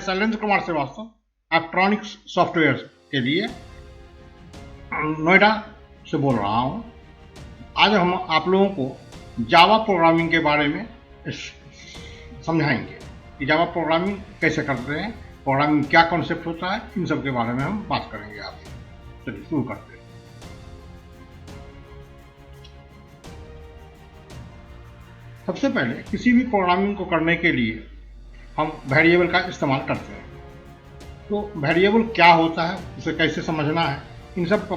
Shailendra Kumar Srivastava, electronics software के लिए नोएडा से बोल रहा हूँ। आज हम आप लोगों को जावा प्रोग्रामिंग के बारे में समझाएंगे कि जावा प्रोग्रामिंग कैसे करते हैं, प्रोग्रामिंग क्या कॉन्सेप्ट होता है, इन सब के बारे में हम बात करेंगे आपसे। चलिए शुरू करते हैं। सबसे पहले किसी भी प्रोग्रामिंग को करने के लिए हम वेरिएबल का इस्तेमाल करते हैं। तो वेरिएबल क्या होता है, उसे कैसे समझना है, इन सब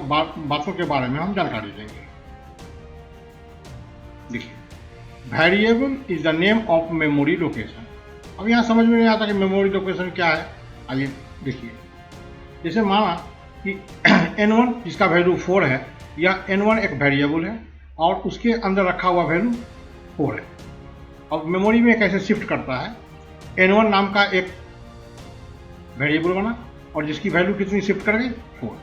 बातों के बारे में हम जानकारी लेंगे। देखिए, variable is the name of memory location. अब यहाँ समझ में नहीं आता कि मेमोरी लोकेशन क्या है। आइए देखिए, जैसे माना कि n1 जिसका वैल्यू 4 है, यह n1 एक वेरिएबल है और उसके अंदर रखा हुआ वैल्यू 4 है। अब मेमोरी में कैसे शिफ्ट करता है, n1 नाम का एक वेरिएबल बना और जिसकी वैल्यू कितनी शिफ्ट कर गई, 4।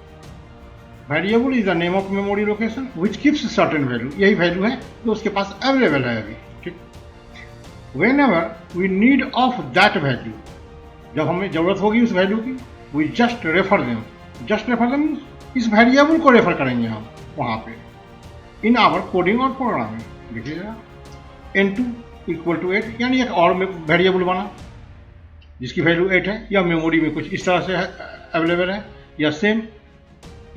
Variable is the name of memory location which keeps certain value. यही वैल्यू है जो उसके पास अवेलेबल है अभी। ठीक, whenever we need of that value, जब हमें जरूरत होगी उस वैल्यू की, we just refer them. Just refer them, इस वेरिएबल को रेफर करेंगे हम वहाँ पे इन आवर कोडिंग और प्रोग्रामिंग। देखिए जरा, n2 इक्वल टू 8, यानी एक और वेरिएबल बना जिसकी वैल्यू 8 है, या मेमोरी में कुछ इस तरह से अवेलेबल है, या सेम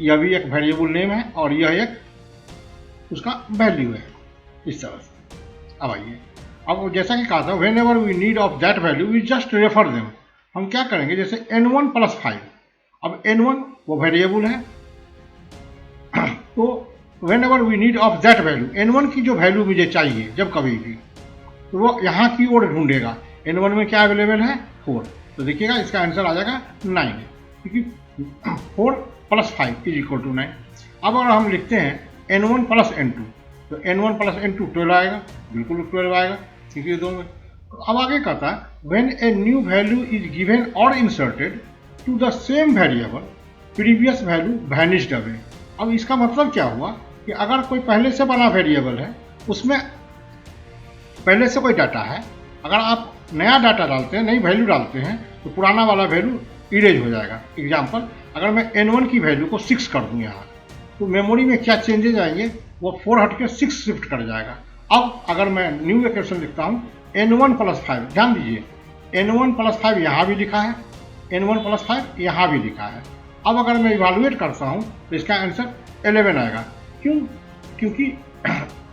यह भी एक वेरिएबल नेम है और यह एक उसका वैल्यू है, इस तरह से। अब आइए, अब जैसा कि कहा था, whenever we need of that value we just refer them. हम क्या करेंगे, जैसे n1 + 5। अब n1 वो वेरिएबल है, तो whenever we need of that value, n1 की जो वैल्यू मुझे चाहिए जब कभी भी, तो वो यहाँ की ओर ढूंढेगा। n1 में क्या अवेलेबल है, 4। तो देखिएगा इसका आंसर आ जाएगा 9, क्योंकि 4 + 5 = 9। अब अगर हम लिखते हैं n1 + n2, तो n1 + n2 12 आएगा, बिल्कुल 12 आएगा, क्योंकि दोनों। अब आगे कहता है, when a new value is given or inserted to the same variable, previous value vanished away. अब इसका मतलब क्या हुआ कि अगर कोई पहले से बना वेरिएबल है, उसमें पहले से कोई डाटा है, अगर आप नया डाटा डालते हैं, नई वैल्यू डालते हैं, तो पुराना वाला वैल्यू इरेज हो जाएगा। एग्जाम्पल, अगर मैं n1 की वैल्यू को 6 कर दूँ यहाँ, तो मेमोरी में क्या चेंजेज आएंगे, वो 4 हट के 6 शिफ्ट कर जाएगा। अब अगर मैं न्यू इक्वेशन लिखता हूँ n1 + 5, ध्यान दीजिए, n1 + 5 यहाँ भी लिखा है, n1 + 5 यहाँ भी लिखा है। अब अगर मैं इवालुएट करता हूँ तो इसका आंसर 11 आएगा। क्यों? क्योंकि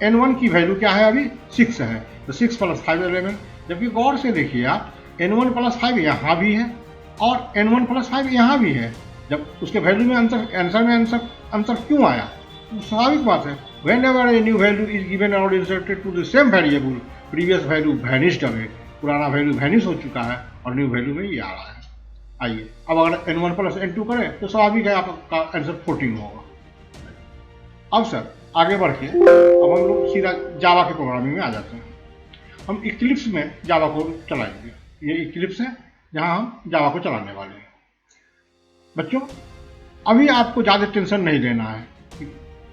n1 की वैल्यू क्या है, अभी 6 है, तो 6 + 5 11। जबकि गौर से देखिए आप, n1 + 5 यहाँ भी है और n1 + 5 यहाँ भी है। जब उसके वैल्यू में आंसर में अंतर क्यों आया? तो स्वाभाविक बात है, whenever a new value is given or inserted to the same variable, previous value vanished away. पुराना वैल्यू वैनिश हो चुका है और न्यू वैल्यू में ये आ रहा है। आइए, अब अगर n1 + n2 करें तो स्वाभाविक है आपका आंसर 14 होगा। अब सर आगे बढ़ के अब हम लोग सीधा जावा के प्रोग्रामिंग में आ जाते हैं। हम इक्लिप्स में जावा को चलाएंगे। ये इक्लिप्स है जहां हम जावा को चलाने वाले हैं। बच्चों, अभी आपको ज़्यादा टेंशन नहीं लेना है,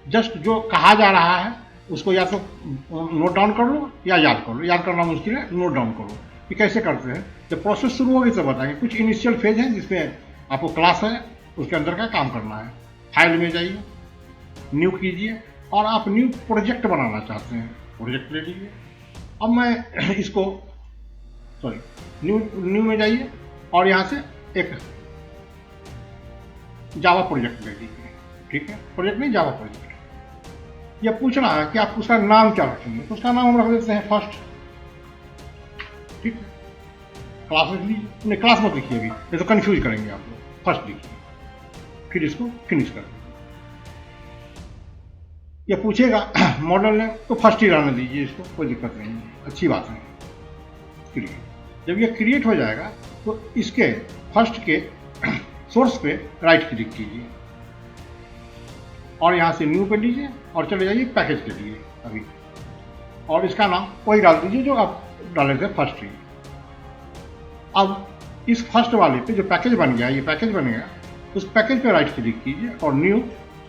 जस्ट जो कहा जा रहा है उसको या तो नोट डाउन कर लो या याद कर लो। याद करना मुश्किल है, नोट डाउन करो कि कैसे करते हैं। जब प्रोसेस शुरू होगी तो बताएंगे। कुछ इनिशियल फेज है जिसमें आपको क्लास है, उसके अंदर का काम करना है। फाइल में जाइए, न्यू कीजिए, और आप न्यू प्रोजेक्ट बनाना चाहते हैं, प्रोजेक्ट ले लीजिए। अब मैं इसको न्यू में जाइए और यहाँ से एक जावा प्रोजेक्ट ले लीजिए। ठीक है, प्रोजेक्ट नहीं, जावा प्रोजेक्ट। यह पूछ रहा है कि आप उसका नाम क्या रखेंगे, तो उसका नाम हम रख देते हैं फर्स्ट। ठीक है, क्लास लिख लीजिए, नहीं क्लास मत लिखिए, अभी ये तो कंफ्यूज करेंगे आप लोग। फर्स्ट लिखिए, फिर इसको फिनिश कर दीजिए। यह पूछेगा मॉडल नेम, तो फर्स्ट ही रहने दीजिए, इसको कोई दिक्कत नहीं है, अच्छी बात है। क्रिएट, जब यह क्रिएट हो जाएगा तो इसके फर्स्ट के सोर्स पे राइट क्लिक कीजिए और यहाँ से न्यू पे लीजिए और चले जाइए पैकेज के लिए अभी, और इसका नाम वही डाल दीजिए जो आप डाले थे फर्स्ट ही। अब इस फर्स्ट वाले पे जो पैकेज बन गया, ये पैकेज बन गया, उस पैकेज पे राइट क्लिक कीजिए और न्यू,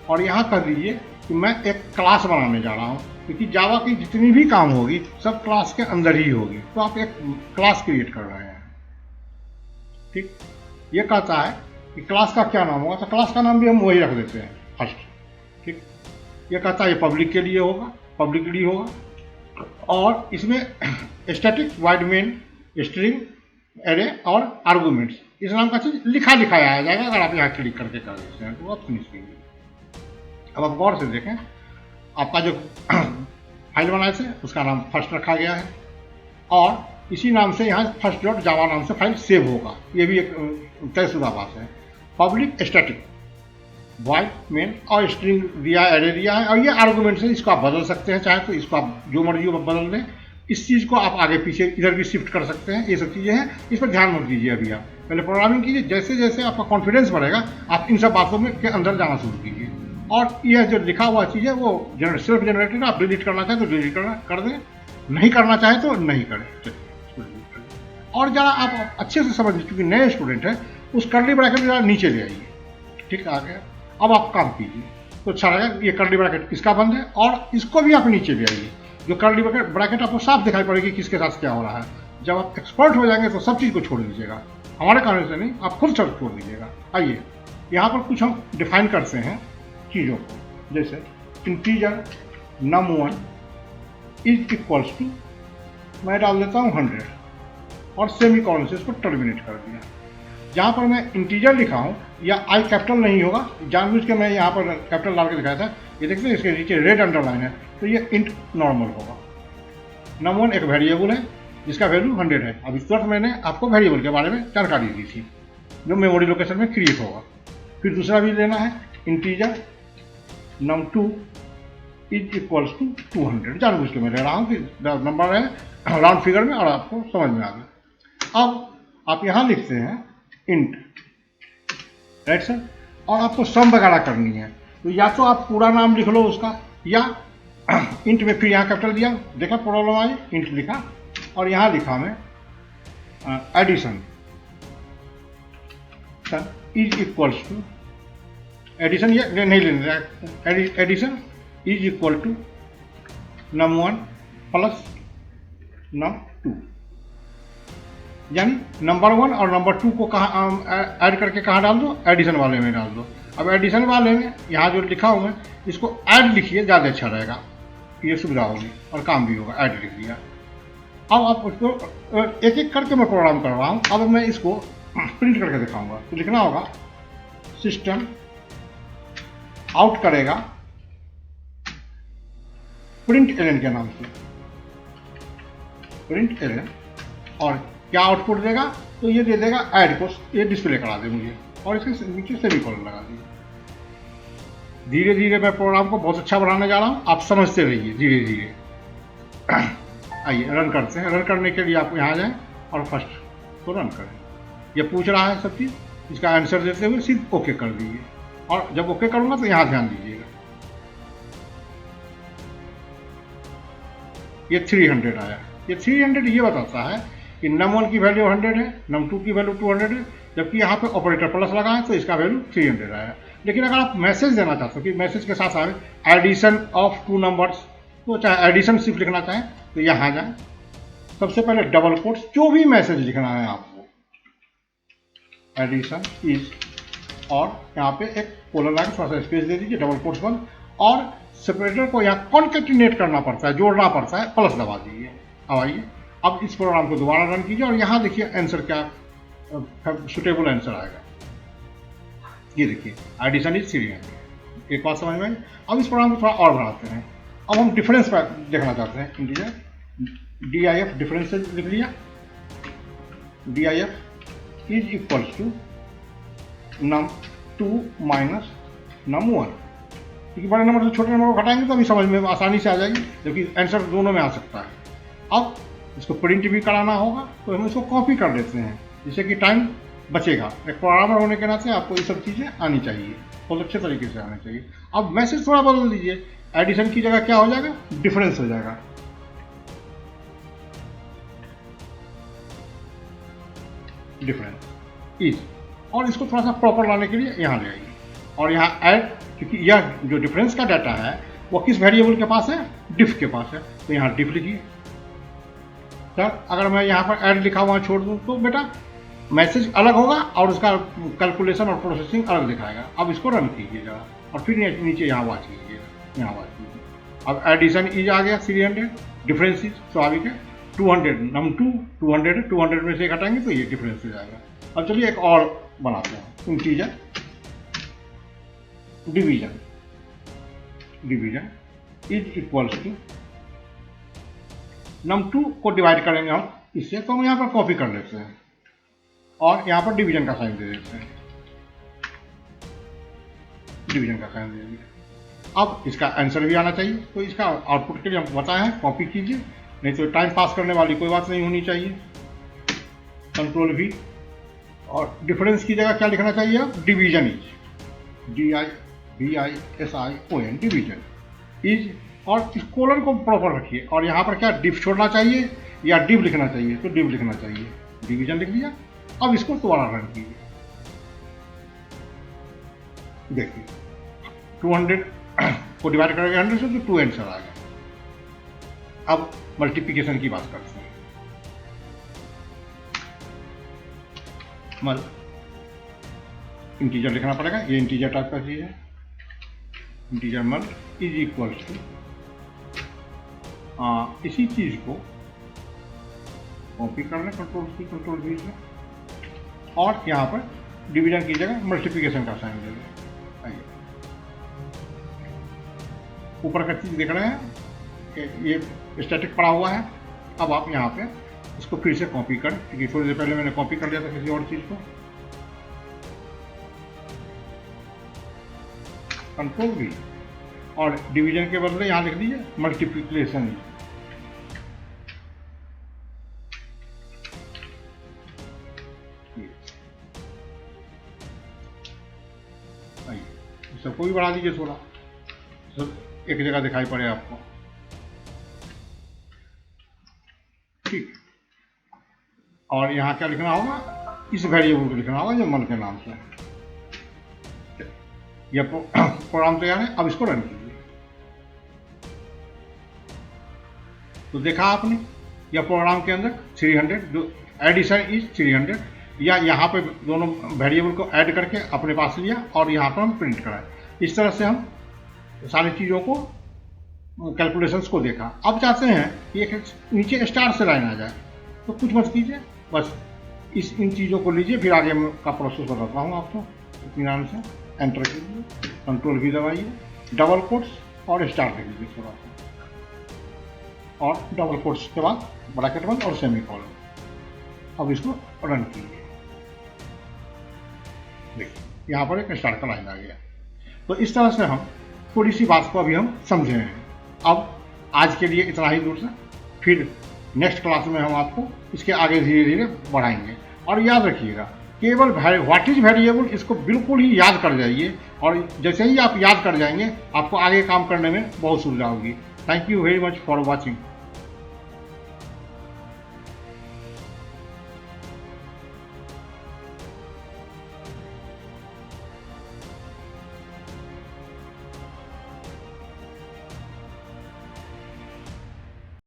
और यहाँ कर दीजिए कि मैं एक क्लास बनाने जा रहा हूँ, क्योंकि जावा की जितनी भी काम होगी सब क्लास के अंदर ही होगी। तो आप एक क्लास क्रिएट कर रहे हैं। ठीक। ये कहता है कि क्लास का क्या नाम होगा, तो क्लास का नाम भी हम वही रख देते हैं फर्स्ट, ठीक। ये कहता है ये पब्लिक के लिए होगा, पब्लिकली होगा, और इसमें static wide main string array और आर्गूमेंट्स इस नाम का चीज लिखा दिखाया आ जाएगा। अगर आप यहाँ क्लिक करके कर देते हैं तो आप फिनिश कीजिए। अब आप गौर से देखें, आपका जो फाइल बनाए थे उसका नाम फर्स्ट रखा गया है, और इसी नाम से यहाँ फर्स्ट डॉट जावा नाम से फाइल सेव होगा। ये भी एक तयशुदा बात है। पब्लिक स्टैटिक वाइड मेन और स्ट्रिंग दिया, एरे दिया है, और ये आर्गूमेंट से इसको आप बदल सकते हैं, चाहे तो इसको आप जो मर्जी हो बदल दें। इस चीज़ को आप आगे पीछे इधर भी शिफ्ट कर सकते हैं। ये सब चीज़ें हैं, इस पर ध्यान मत दीजिए अभी। आप पहले प्रोग्रामिंग कीजिए, जैसे जैसे आपका कॉन्फिडेंस बढ़ेगा आप इन सब बातों में के अंदर जाना शुरू कीजिए। और यह जो लिखा हुआ चीज़ है वो सेल्फ जनरेटेड, आप डिलीट करना चाहें तो डिलीट कर दें, नहीं करना चाहें तो नहीं करें। और जरा आप अच्छे से समझ लीजिए, क्योंकि नए स्टूडेंट हैं, उस कर्ली ब्रैकेट जरा नीचे ले आइए, ठीक आ गया। अब आप काम कीजिए तो अच्छा रहेगा। ये कर्ली ब्रैकेट किसका बंद है, और इसको भी आप नीचे ले आइए। जो कर्ली ब्रैकेट आपको साफ दिखाई पड़ेगी किसके साथ क्या हो रहा है। जब आप एक्सपर्ट हो जाएंगे तो सब चीज़ को छोड़ दीजिएगा, हमारे कारण से नहीं, आप खुद सब छोड़ दीजिएगा। आइए यहाँ पर कुछ हम डिफाइन करते हैं चीज़ों को, जैसे integer num1 is equals to, मैं डाल देता हूँ 100 और सेमी कॉलन से इसको टर्मिनेट कर दिया। जहाँ पर मैं इंटीजर लिखा हूँ या आई कैपिटल नहीं होगा, जानबूझ के मैं यहाँ पर कैपिटल डाल के दिखाया था। ये देखते हैं इसके नीचे रेड अंडरलाइन है, तो ये इंट नॉर्मल होगा। num1 एक वेरिएबल है जिसका वैल्यू 100 है। अब इस वक्त मैंने आपको वेरिएबल के बारे में जानकारी दी थी जो मेमोरी लोकेशन में क्रिएट होगा। फिर दूसरा भी लेना है, integer num2 is equals to 200। जानबूझ के मैं ले रहा हूँ कि नंबर है राउंड फिगर में और आपको समझ में आ गया। अब आप यहाँ लिखते हैं इंट, राइट सर, और आपको सम वगैरह करनी है, तो या तो आप पूरा नाम लिख लो उसका, या इंट में फिर यहाँ कैपिटल दिया, देखा प्रॉब्लम आई, इंट लिखा और यहाँ लिखा मैं addition is equals to, addition ये नहीं लेना, addition is equal to num1 plus num2, यानी नंबर 1 और नंबर 2 को कहाँ ऐड करके कहाँ डाल दो, एडिशन वाले में डाल दो। अब एडिशन वाले में यहाँ जो लिखा हुआ है इसको ऐड लिखिए, ज़्यादा अच्छा रहेगा, ये सुविधा होगी और काम भी होगा। ऐड लिख दिया। अब आप उसको एक एक करके मैं प्रोग्राम कर रहा हूँ। अब मैं इसको प्रिंट करके दिखाऊंगा, तो लिखना होगा सिस्टम आउट करेगा प्रिंट एलन के नाम से, प्रिंट एलन, और क्या आउटपुट देगा, तो ये दे देगा ऐड को, ये डिस्प्ले करा दे मुझे, और इसके नीचे सेमीकोलन लगा दिए। धीरे धीरे मैं प्रोग्राम को बहुत अच्छा बनाने जा रहा हूँ, आप समझते रहिए धीरे धीरे। आइए रन करते हैं। रन करने के लिए आप यहाँ जाएं और फर्स्ट को रन करें। ये पूछ रहा है सब चीज़, इसका आंसर देते हुए सिर्फ ओके कर दीजिए, और जब ओके करूँगा तो यहाँ ध्यान दीजिएगा, ये 300 आया। ये 300 ये बताता है कि num1 की वैल्यू 100 है, num2 की वैल्यू 200 है, जबकि यहाँ पे ऑपरेटर प्लस लगा है तो इसका वैल्यू 300 आया। लेकिन अगर आप मैसेज देना चाहते हो कि मैसेज के साथ आए एडिशन ऑफ 2 नंबर्स, तो चाहे एडिशन सिर्फ लिखना चाहें तो यहाँ जाए, सबसे पहले डबल कोट्स, जो भी मैसेज लिखना है आपको, एडिशन इज, और यहाँ पे एक कोलन लगा, थोड़ा सा स्पेस दे दीजिए, डबल कोट्स बंद, और सेपरेटर को यहाँ कॉन्केटिनेट करना पड़ता है, जोड़ना पड़ता है, प्लस दबा दीजिए। अब आइए, अब इस प्रोग्राम को दोबारा रन कीजिए और यहाँ देखिए आंसर क्या सुटेबल आंसर आएगा। ये देखिए एडिशन इज 300। एक बात समझ में आई। अब इस प्रोग्राम को थोड़ा और बढ़ाते हैं। अब हम डिफरेंस पर देखना चाहते हैं। इंटीजर DIF डिफरेंस लिख लिया, DIF is equals to num2 minus num1, क्योंकि बड़े नंबर से छोटे नंबर को घटाएंगे तो अभी समझ में आसानी से आ जाएगी, जबकि आंसर दोनों में आ सकता है। अब इसको प्रिंट भी कराना होगा तो हम इसको कॉपी कर देते हैं, जिससे कि टाइम बचेगा। एक प्रोग्रामर होने के नाते आपको ये सब चीज़ें आनी चाहिए, बहुत अच्छे तरीके से आनी चाहिए। अब मैसेज थोड़ा बदल दीजिए, एडिशन की जगह क्या हो जाएगा, डिफरेंस हो जाएगा। डिफरेंस इज, और इसको थोड़ा सा प्रॉपर लाने के लिए यहाँ ले आइए और यहाँ ऐड, क्योंकि यह जो डिफरेंस का डाटा है वो किस वेरिएबल के पास है, डिफ के पास है, तो यहाँ डिफ लिखिए। सर अगर मैं यहाँ पर ऐड लिखा हुआ छोड़ दूँ तो बेटा मैसेज अलग होगा और उसका कैलकुलेशन और प्रोसेसिंग अलग दिखाएगा। अब इसको रन कीजिएगा और फिर नीचे यहाँ वॉच कीजिएगा, यहाँ वॉच कीजिए। अब एडिशन इज आ गया 300, डिफरेंस इज स्वाभाविक है 200, नम 200 है, 200 में से एक हटाएंगे तो ये डिफरेंस हो जाएगा। अब चलिए एक और बनाते हैं, integer division is equals to num2 को डिवाइड करेंगे हम इससे, तो हम यहाँ पर कॉपी कर लेते हैं और यहाँ पर डिवीजन का साइन दे देते हैं, डिवीजन का साइन दे दिया। अब इसका आंसर भी आना चाहिए, तो इसका आउटपुट के लिए हम बताया है कॉपी कीजिए, नहीं तो टाइम पास करने वाली कोई बात नहीं होनी चाहिए। कंट्रोल V और डिफरेंस की जगह क्या लिखना चाहिए अब, division is DIVISION division is, और इस कोलन को प्रॉपर रखिए और यहाँ पर क्या डिव छोड़ना चाहिए या डिव लिखना चाहिए, तो डिव लिखना चाहिए, डिवीजन लिख दिया। अब इसको दोबारा रन कीजिए, देखिए 200 को डिवाइड करेंगे 100 से तो 2 आंसर आ गया। अब मल्टीप्लिकेशन की बात करते हैं। इंटीजर लिखना पड़ेगा, ये इंटीजर टाइप का चीज है, इंटीजर मल इज इक्वल्स टू, इसी चीज को कॉपी कर लें कंट्रोल V से और यहाँ पर डिवीजन की जगह मल्टीप्लिकेशन का साइन दे दें। आइए ऊपर का चीज देख रहे हैं कि ये स्टैटिक पड़ा हुआ है। अब आप यहाँ पे इसको फिर से कॉपी करें, क्योंकि थोड़ी देर पहले मैंने कॉपी कर लिया था किसी और चीज को। कंट्रोल V और डिवीजन के बदले यहाँ लिख दीजिए मल्टीप्लिकेशन। सबको भी बढ़ा दीजिए थोड़ा, सब एक जगह दिखाई पड़े आपको, ठीक। और यहाँ क्या लिखना होगा, इस वेरिएबल को लिखना होगा जो मल के नाम से। यह प्रोग्राम तैयार है, अब इसको रन कीजिए। तो देखा आपने, यह प्रोग्राम के अंदर 300 जो एडिशन इज 300, या यहाँ पे दोनों वेरिएबल को ऐड करके अपने पास लिया और यहाँ पर हम प्रिंट कराए। इस तरह से हम सारी चीज़ों को, कैलकुलेशंस को देखा। अब चाहते हैं कि एक नीचे स्टार से लाइन आ जाए, तो कुछ मत कीजिए, बस इन चीज़ों को लीजिए, फिर आगे का प्रोसेस बताता हूँ आपको इत्मीनान से। एंटर कीजिए, कंट्रोल V दबाइए, डबल कोट्स और स्टार लिख दीजिए थोड़ा सा, और डबल कोट्स के बाद ब्रैकेट बंद और सेमीकोलन। अब इसको रन कीजिए, देखिए यहाँ पर एक स्टार का लाइन आ गया। तो इस तरह से हम थोड़ी सी बात को अभी हम समझे हैं। अब आज के लिए इतना ही दूर से, फिर नेक्स्ट क्लास में हम आपको इसके आगे धीरे धीरे बढ़ाएंगे। और याद रखिएगा, केवल व्हाट इज वेरिएबल इसको बिल्कुल ही याद कर जाइए, और जैसे ही आप याद कर जाएंगे आपको आगे काम करने में बहुत सुविधा होगी। Thank you very much for watching.